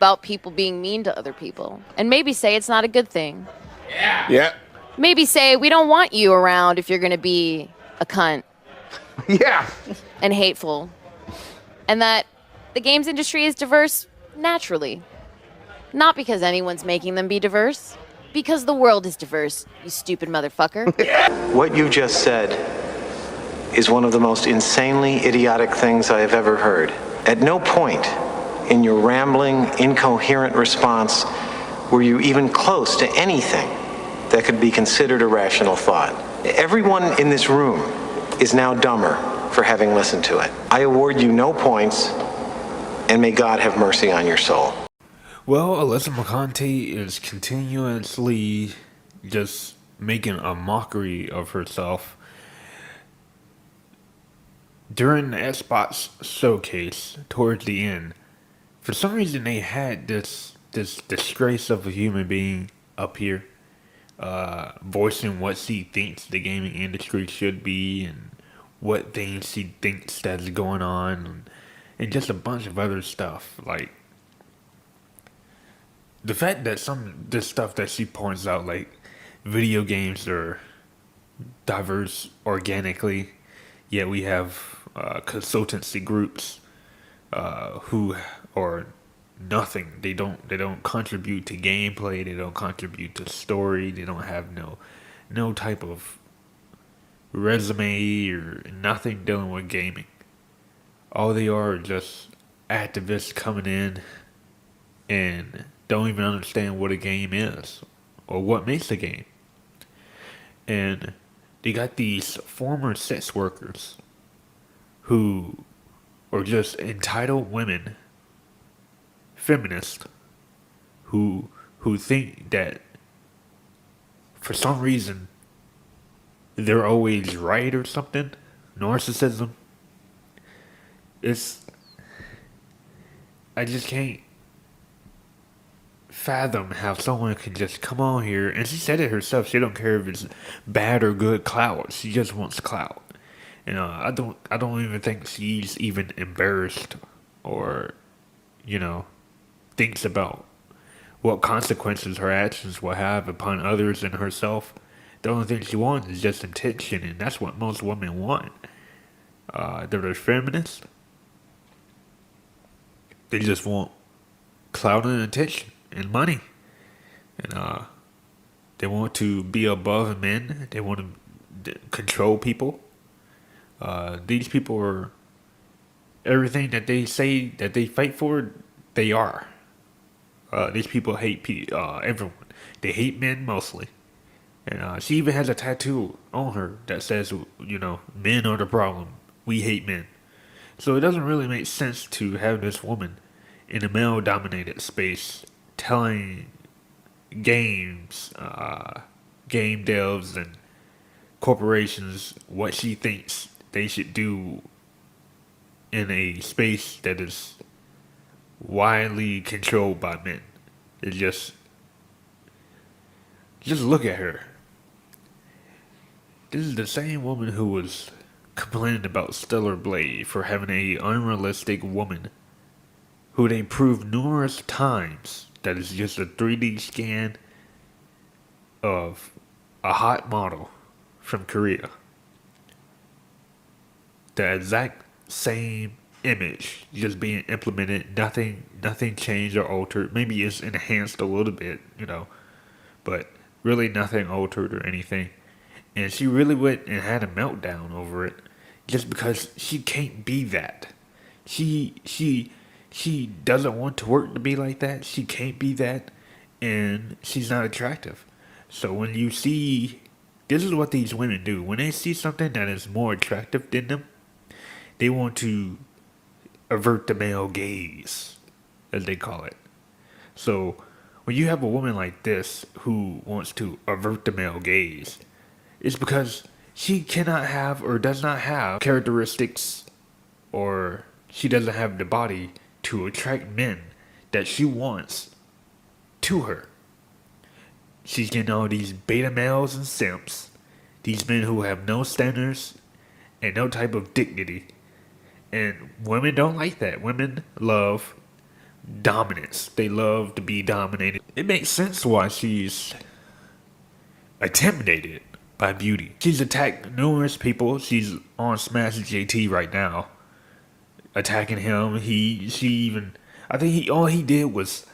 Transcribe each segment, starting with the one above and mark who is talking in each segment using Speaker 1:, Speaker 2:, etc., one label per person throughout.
Speaker 1: about people being mean to other people. And maybe say it's not a good thing.
Speaker 2: Yeah.
Speaker 1: Maybe say we don't want you around if you're going to be a cunt.
Speaker 2: Yeah.
Speaker 1: And hateful. And that the games industry is diverse naturally. Not because anyone's making them be diverse. Because the world is diverse, you stupid motherfucker.
Speaker 3: What you just said is one of the most insanely idiotic things I have ever heard. At no point in your rambling, incoherent response were you even close to anything that could be considered a rational thought. Everyone in this room is now dumber for having listened to it. I award you no points, and may God have mercy on your soul.
Speaker 4: Well, Alyssa Mercante is continuously just making a mockery of herself. During the Xbox showcase, towards the end, for some reason they had this disgrace of a human being up here, voicing what she thinks the gaming industry should be and what things she thinks that's going on, and just a bunch of other stuff. Like, the fact that this stuff that she points out, like video games are diverse organically, yet we have consultancy groups who are nothing. They don't contribute to gameplay. They don't contribute to story. They don't have no type of resume or nothing dealing with gaming. All they are just activists coming in and don't even understand what a game is or what makes a game. And they got these former sex workers who are just entitled women, feminists, who think that for some reason they're always right or something. Narcissism. I just can't fathom how someone can just come on here, and she said it herself, she don't care if it's bad or good clout, she just wants clout. And I don't even think she's even embarrassed or thinks about what consequences her actions will have upon others and herself. The only thing she wants is just attention, and that's what most women want. They're feminists. They just want clout and attention and money, and they want to be above men. They want to control people. These people are everything that they say that they fight for. They are. These people hate everyone. They hate men mostly, and she even has a tattoo on her that says, men are the problem. We hate men. So it doesn't really make sense to have this woman in a male-dominated space telling game devs and corporations what she thinks they should do in a space that is widely controlled by men. It just look at her. This is the same woman who was complaining about Stellar Blade for having a unrealistic woman who they proved numerous times that is just a 3D scan of a hot model from Korea. The exact same image just being implemented, nothing changed or altered. Maybe it's enhanced a little bit, but really nothing altered or anything. And she really went and had a meltdown over it just because she can't be that. She doesn't want to work to be like that. She can't be that, and she's not attractive. So when you see, this is what these women do. When they see something that is more attractive than them, they want to avert the male gaze, as they call it. So when you have a woman like this who wants to avert the male gaze, it's because she cannot have or does not have characteristics, or she doesn't have the body to attract men that she wants to her. She's getting all these beta males and simps, these men who have no standards and no type of dignity. And women don't like that. Women love dominance. They love to be dominated. It makes sense why she's intimidated by beauty. She's attacked numerous people. She's on Smash JT right now, attacking him. I think all he did was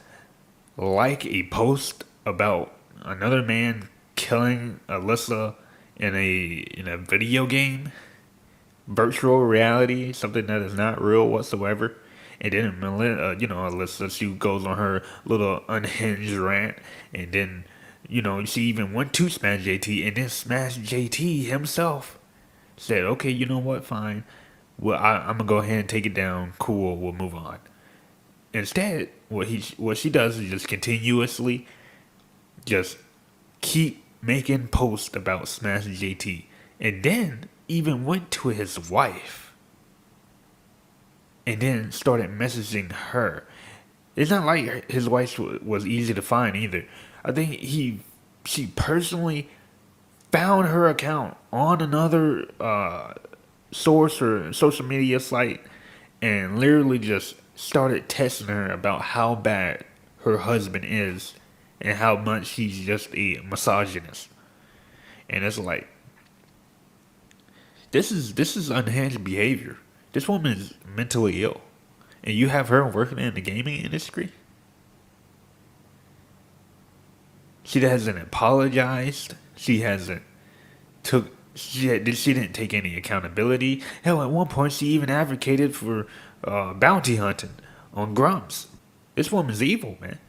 Speaker 4: like a post about another man killing Alyssa in a video game, virtual reality, something that is not real whatsoever. And then Alyssa, she goes on her little unhinged rant, and then she even went to Smash JT, and then Smash JT himself said, "Okay, you know what? Fine. Well, I'm gonna go ahead and take it down. Cool. We'll move on." Instead, what she does is just continuously just keep making posts about Smash JT, and then even went to his wife, and then started messaging her. It's not like his wife was easy to find either. I think she personally found her account on another source or social media site, and literally just started testing her about how bad her husband is and how much he's just a misogynist. And it's like, this is unhinged behavior. This woman is mentally ill, and you have her working in the gaming industry. She hasn't apologized. She didn't take any accountability. Hell, at one point she even advocated for bounty hunting on Grumps. This woman's evil, man.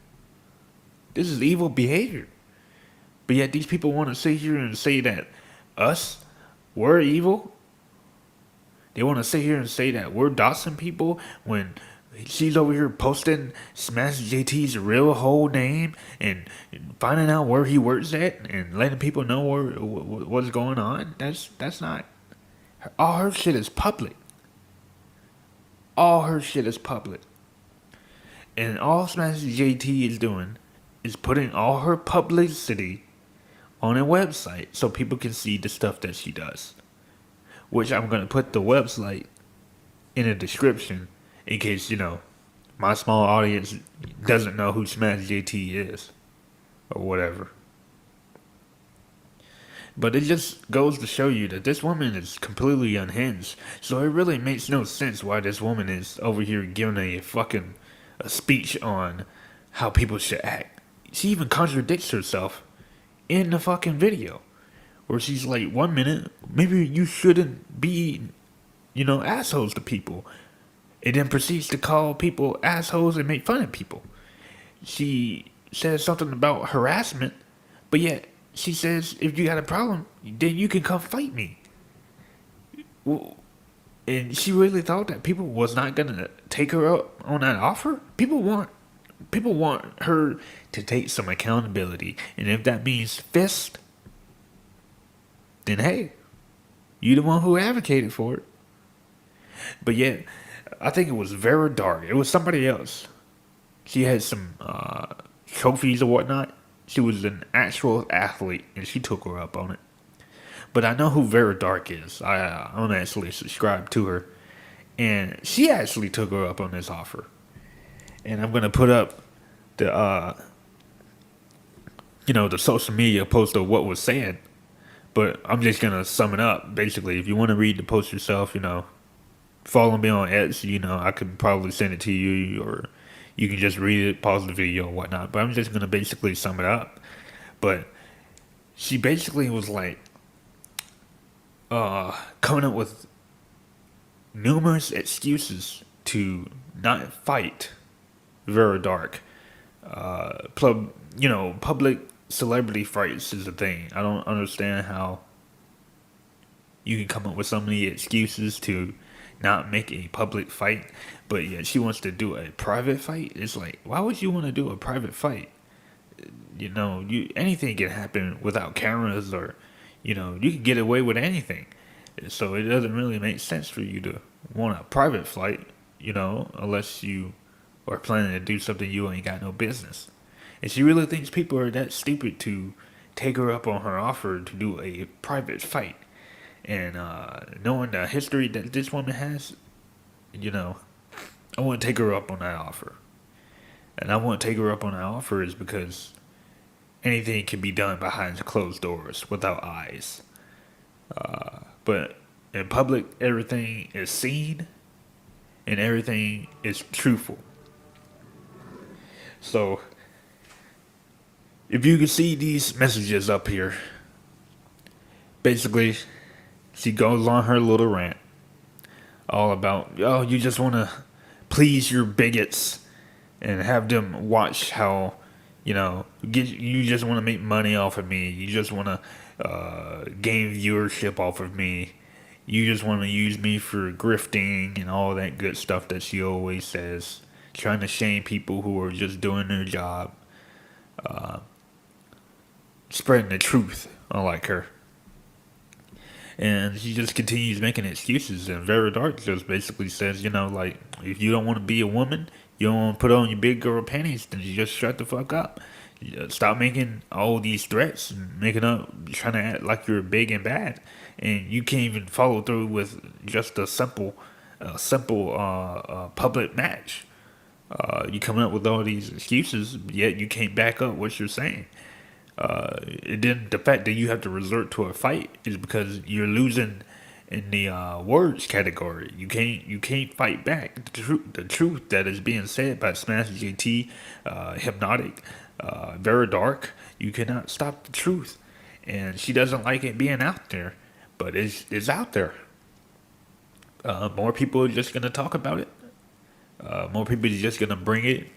Speaker 4: This is evil behavior. But yet these people want to sit here and say that we're evil. They want to sit here and say that we're doxing people when she's over here posting Smash JT's real whole name and finding out where he works at and letting people know what's going on. That's not. All her shit is public. All her shit is public. And all Smash JT is doing is putting all her publicity on a website so people can see the stuff that she does. Which I'm going to put the website in the description in case, my small audience doesn't know who Smash JT is or whatever. But it just goes to show you that this woman is completely unhinged. So it really makes no sense why this woman is over here giving a speech on how people should act. She even contradicts herself in the fucking video. Where she's like, 1 minute, maybe you shouldn't be, assholes to people. And then proceeds to call people assholes and make fun of people. She says something about harassment, but yet she says, if you got a problem, then you can come fight me. Well, and she really thought that people was not gonna take her up on that offer? People want her to take some accountability. And if that means fist, then hey, you the one who advocated for it. But yet, I think it was very dark. It was somebody else. She had some trophies or whatnot. She was an actual athlete, and she took her up on it. But I know who Vera Dark is. I'm actually subscribed to her, and she actually took her up on this offer. And I'm gonna put up the the social media post of what was said. But I'm just gonna sum it up. Basically, if you want to read the post yourself, follow me on X. I could probably send it to you, or you can just read it, pause the video, or whatnot. But I'm just gonna basically sum it up. But she basically was like, coming up with numerous excuses to not fight Vera Dark. Public celebrity fights is a thing. I don't understand how you can come up with so many excuses to not make a public fight, but yet she wants to do a private fight. It's like, why would you want to do a private fight? Anything can happen without cameras, or you can get away with anything. So it doesn't really make sense for you to want a private fight, unless you are planning to do something you ain't got no business. And she really thinks people are that stupid to take her up on her offer to do a private fight. And knowing the history that this woman has, I wouldn't take her up on that offer. And I won't take her up on the offer is because anything can be done behind closed doors without eyes. But in public, everything is seen and everything is truthful. So, if you can see these messages up here, basically, she goes on her little rant all about, oh, you just want to please your bigots and have them watch how, you just want to make money off of me. You just want to gain viewership off of me. You just want to use me for grifting and all that good stuff that she always says. Trying to shame people who are just doing their job. Spreading the truth, unlike her. And she just continues making excuses. And Vera Dark just basically says, if you don't want to be a woman, you don't want to put on your big girl panties, then you just shut the fuck up. Stop making all these threats and trying to act like you're big and bad. And you can't even follow through with just a simple public match. You come up with all these excuses, yet you can't back up what you're saying. Then the fact that you have to resort to a fight is because you're losing in the words category. You can't fight back the truth that is being said by Smash JT, Hypnotic, Vera Dark. You cannot stop the truth, and she doesn't like it being out there, but it's out there. More people are just gonna talk about it. More people are just gonna bring it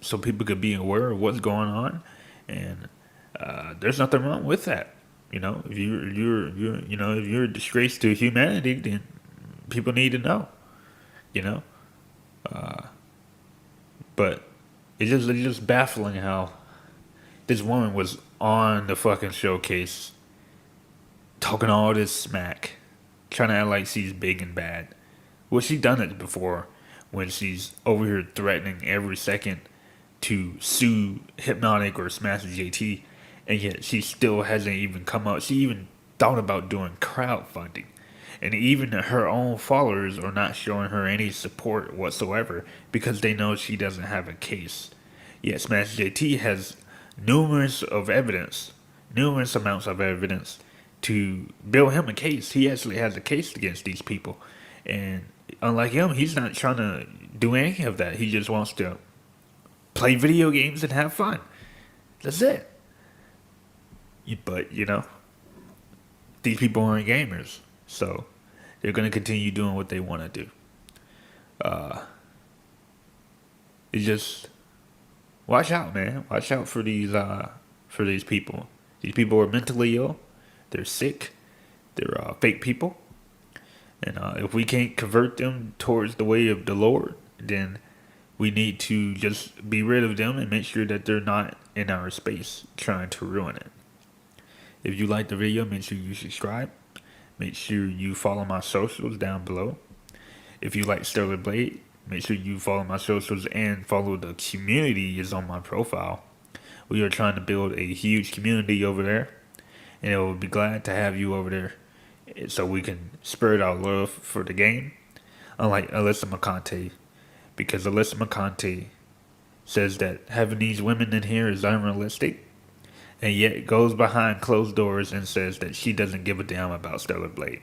Speaker 4: so people could be aware of what's going on, and there's nothing wrong with that. If you're a disgrace to humanity, then people need to know. But it's just baffling how this woman was on the fucking showcase talking all this smack, trying to act like she's big and bad. Well, she's done it before when she's over here threatening every second to sue Hypnotic or Smash JT, and yet she still hasn't even come out. She even thought about doing crowdfunding, and even her own followers are not showing her any support whatsoever because they know she doesn't have a case. Yet Smash JT has numerous amounts of evidence to build him a case. He actually has a case against these people, and unlike him, he's not trying to do any of that. He just wants to play video games and have fun. That's it. But, these people aren't gamers. So, they're going to continue doing what they want to do. It's just, watch out, man. Watch out for these people. These people are mentally ill. They're sick. They're fake people. And if we can't convert them towards the way of the Lord, then we need to just be rid of them and make sure that they're not in our space trying to ruin it. If you like the video, make sure you subscribe. Make sure you follow my socials down below. If you like Stellar Blade, make sure you follow my socials and follow the community is on my profile. We are trying to build a huge community over there, and it will be glad to have you over there so we can spread our love for the game. Unlike Alyssa Mercante, because Alyssa Mercante says that having these women in here is unrealistic, and yet goes behind closed doors and says that she doesn't give a damn about Stellar Blade.